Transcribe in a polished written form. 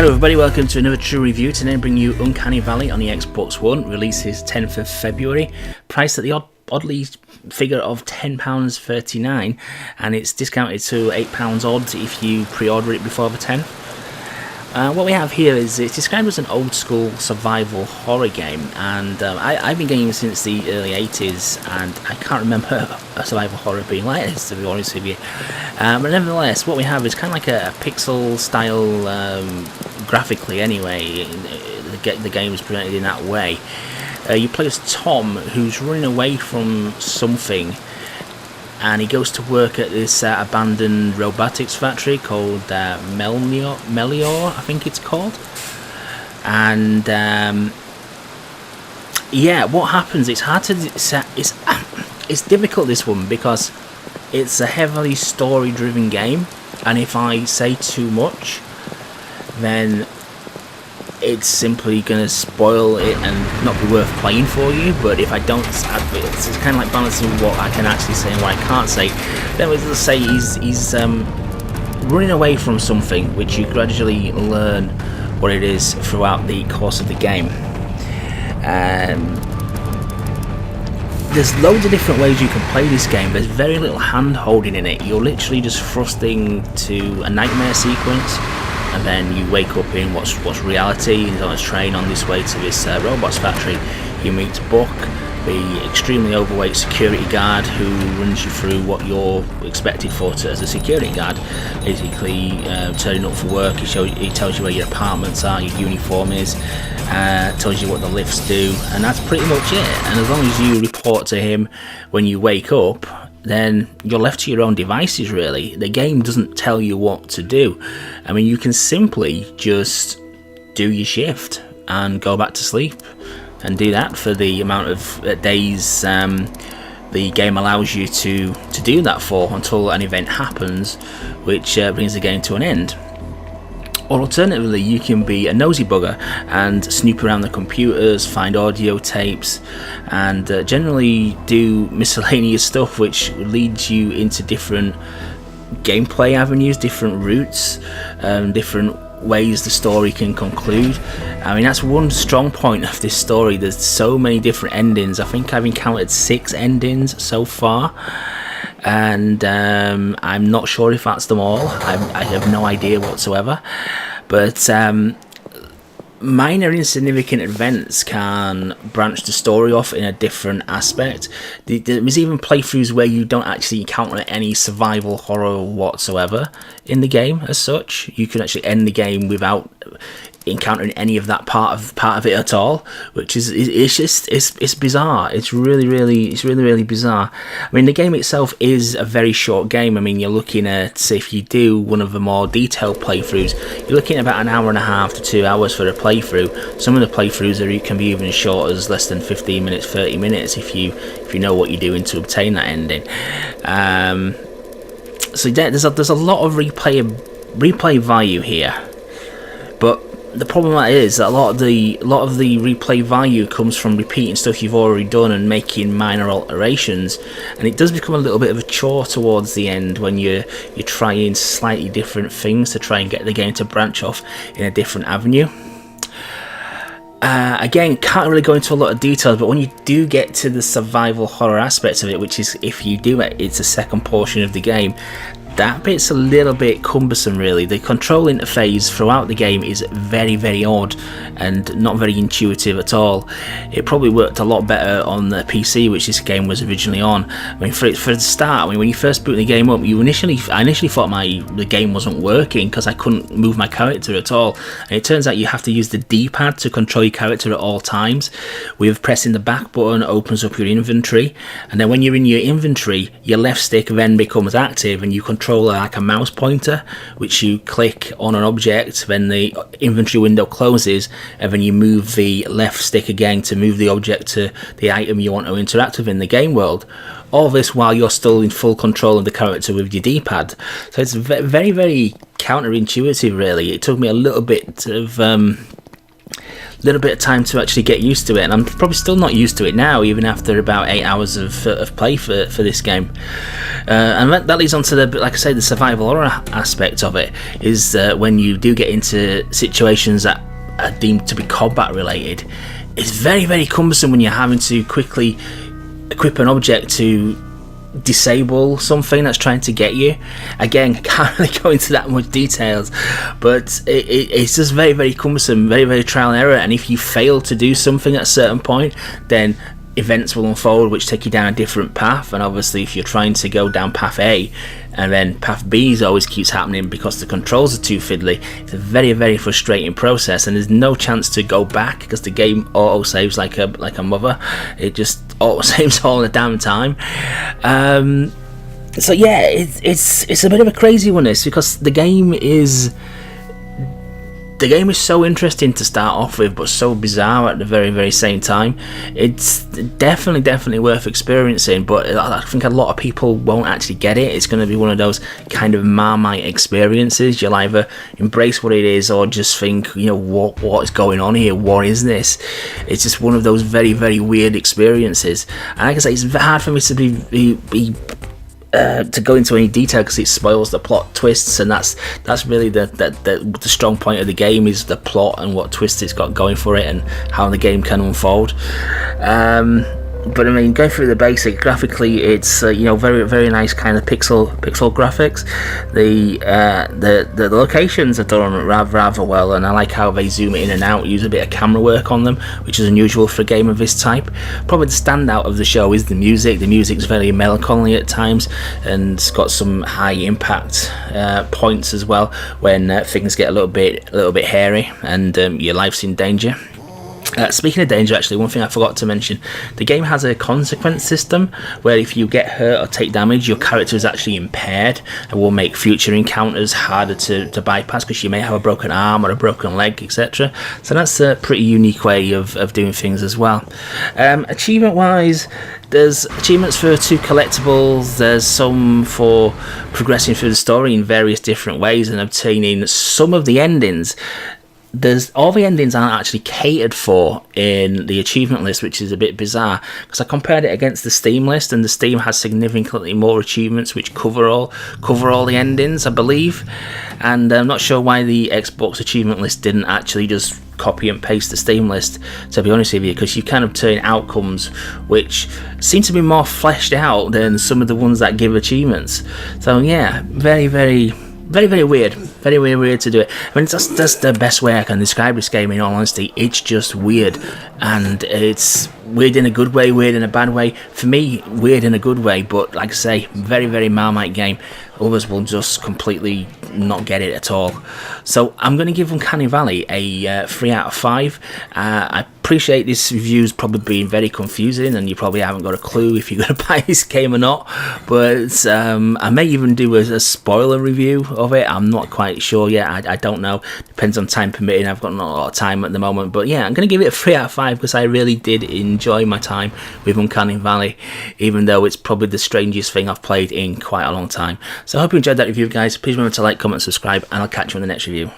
Hello everybody, welcome to another True Review. Today I bring you Uncanny Valley on the Xbox One, releases 10th of February, priced at the oddly figure of £10.39, and it's discounted to £8 odd if you pre-order it before the 10th. What we have here is, it's described as an old school survival horror game, and I've been gaming since the early 80s, and I can't remember a survival horror being like this, to be honest with you. But nevertheless, what we have is kind of like a pixel style, graphically anyway, the game is presented in that way. You play as Tom, who's running away from something, and he goes to work at this abandoned robotics factory called Melior, I think it's called. And yeah, what happens? It's hard to it's difficult, this one, because it's a heavily story-driven game, and if I say too much, then it's simply going to spoil it and not be worth playing for you. But if I don't, it's kind of like balancing what I can actually say and what I can't say. Then let's say he's running away from something, which you gradually learn what it is throughout the course of the game. There's loads of different ways you can play this game. There's very little hand holding in it. You're literally just thrusting to a nightmare sequence, and then you wake up in what's reality. He's on his train on this way to this robots factory. You meet Buck, the extremely overweight security guard, who runs you through what you're expected for as a security guard. Basically, turning up for work, he tells you where your apartments are, your uniform is, tells you what the lifts do, and that's pretty much it. And as long as you report to him when you wake up, then you're left to your own devices, really. The game doesn't tell you what to do. I mean, you can simply just do your shift and go back to sleep, and do that for the amount of days the game allows you to do that for, until an event happens which brings the game to an end. Or alternatively, you can be a nosy bugger and snoop around the computers, find audio tapes, and generally do miscellaneous stuff which leads you into different gameplay avenues, different routes, different ways the story can conclude. I mean, that's one strong point of this story. There's so many different endings. I think I've encountered 6 endings so far, and I'm not sure if that's them all. I have no idea whatsoever, but minor insignificant events can branch the story off in a different aspect. There's even playthroughs where you don't actually encounter any survival horror whatsoever in the game as such. You can actually end the game without encountering any of that part of it at all, which is it's bizarre. It's really bizarre. I mean, the game itself is a very short game. I mean, you're looking at, say, if you do one of the more detailed playthroughs, you're looking at about an hour and a half to 2 hours for a playthrough. Some of the playthroughs can be even short as less than 15 minutes, 30 minutes if you know what you're doing to obtain that ending. So there's a lot of replay value here, but the problem that is that a lot of the replay value comes from repeating stuff you've already done and making minor alterations, and it does become a little bit of a chore towards the end when you're trying slightly different things to try and get the game to branch off in a different avenue. Again, can't really go into a lot of details, but when you do get to the survival horror aspects of it, which is, if you do it, it's a second portion of the game, that bit's a little bit cumbersome, really. The control interface throughout the game is very odd and not very intuitive at all. It probably worked a lot better on the PC, which this game was originally on. I mean, for the start, I mean, when you first boot the game up, I initially thought the game wasn't working because I couldn't move my character at all. And it turns out you have to use the D-pad to control your character at all times. With pressing the back button, it opens up your inventory, and then when you're in your inventory, your left stick then becomes active, and you control like a mouse pointer, which you click on an object, then the inventory window closes, and then you move the left stick again to move the object to the item you want to interact with in the game world. All this while you're still in full control of the character with your D-pad. So it's very counterintuitive, really. It took me a little bit of little bit of time to actually get used to it, and I'm probably still not used to it now, even after about 8 hours of play for this game. And that leads on to the, like I say, the survival horror aspect of it is when you do get into situations that are deemed to be combat related. It's very, very cumbersome when you're having to quickly equip an object to disable something that's trying to get you. Again, can't really go into that much details, but it's just very, very cumbersome, very, very trial and error. And if you fail to do something at a certain point, then events will unfold which take you down a different path. And obviously, if you're trying to go down path A and then path B always keeps happening because the controls are too fiddly, it's a very, very frustrating process, and there's no chance to go back because the game auto saves like a mother. It just auto saves all the damn time. So yeah, it's a bit of a crazy one, this, because the game is so interesting to start off with, but so bizarre at the very, very same time. It's definitely worth experiencing, but I think a lot of people won't actually get it. It's going to be one of those kind of Marmite experiences. You'll either embrace what it is or just think, what is going on here? What is this? It's just one of those very, very weird experiences. And like I say, it's hard for me to be to go into any detail because it spoils the plot twists, and that's really the strong point of the game, is the plot and what twists it's got going for it and how the game can unfold. But I mean, going through the basic, graphically, it's very, very nice kind of pixel graphics. The locations are done rather well, and I like how they zoom in and out, use a bit of camera work on them, which is unusual for a game of this type. Probably the standout of the show is the music. The music's very melancholy at times, and it's got some high impact points as well when things get a little bit hairy and your life's in danger. Speaking of danger, actually, one thing I forgot to mention, the game has a consequence system where if you get hurt or take damage, your character is actually impaired and will make future encounters harder to bypass because you may have a broken arm or a broken leg, etc. So that's a pretty unique way of doing things as well. Achievement wise, there's achievements for 2 collectibles, there's some for progressing through the story in various different ways and obtaining some of the endings. All the endings aren't actually catered for in the achievement list, which is a bit bizarre because I compared it against the Steam list, and the Steam has significantly more achievements which cover all the endings, I believe. And I'm not sure why the Xbox achievement list didn't actually just copy and paste the Steam list, to be honest with you, because you can obtain outcomes which seem to be more fleshed out than some of the ones that give achievements. So yeah, very, very, very, very weird. Very, very weird to do it. I mean, that's the best way I can describe this game, in all honesty. It's just weird. And it's weird in a good way, weird in a bad way. For me, weird in a good way, but like I say, very, very Marmite game. Others will just completely not get it at all. So I'm going to give Uncanny Valley a 3 out of 5. I appreciate this review's probably been very confusing, and you probably haven't got a clue if you're going to buy this game or not. But I may even do a spoiler review of it. I'm not quite sure yet. I don't know. Depends on time permitting. I've got not a lot of time at the moment. But yeah, I'm going to give it a 3 out of 5 because I really did enjoy my time with Uncanny Valley, even though it's probably the strangest thing I've played in quite a long time. So I hope you enjoyed that review, guys. Please remember to like, comment, subscribe, and I'll catch you in the next review.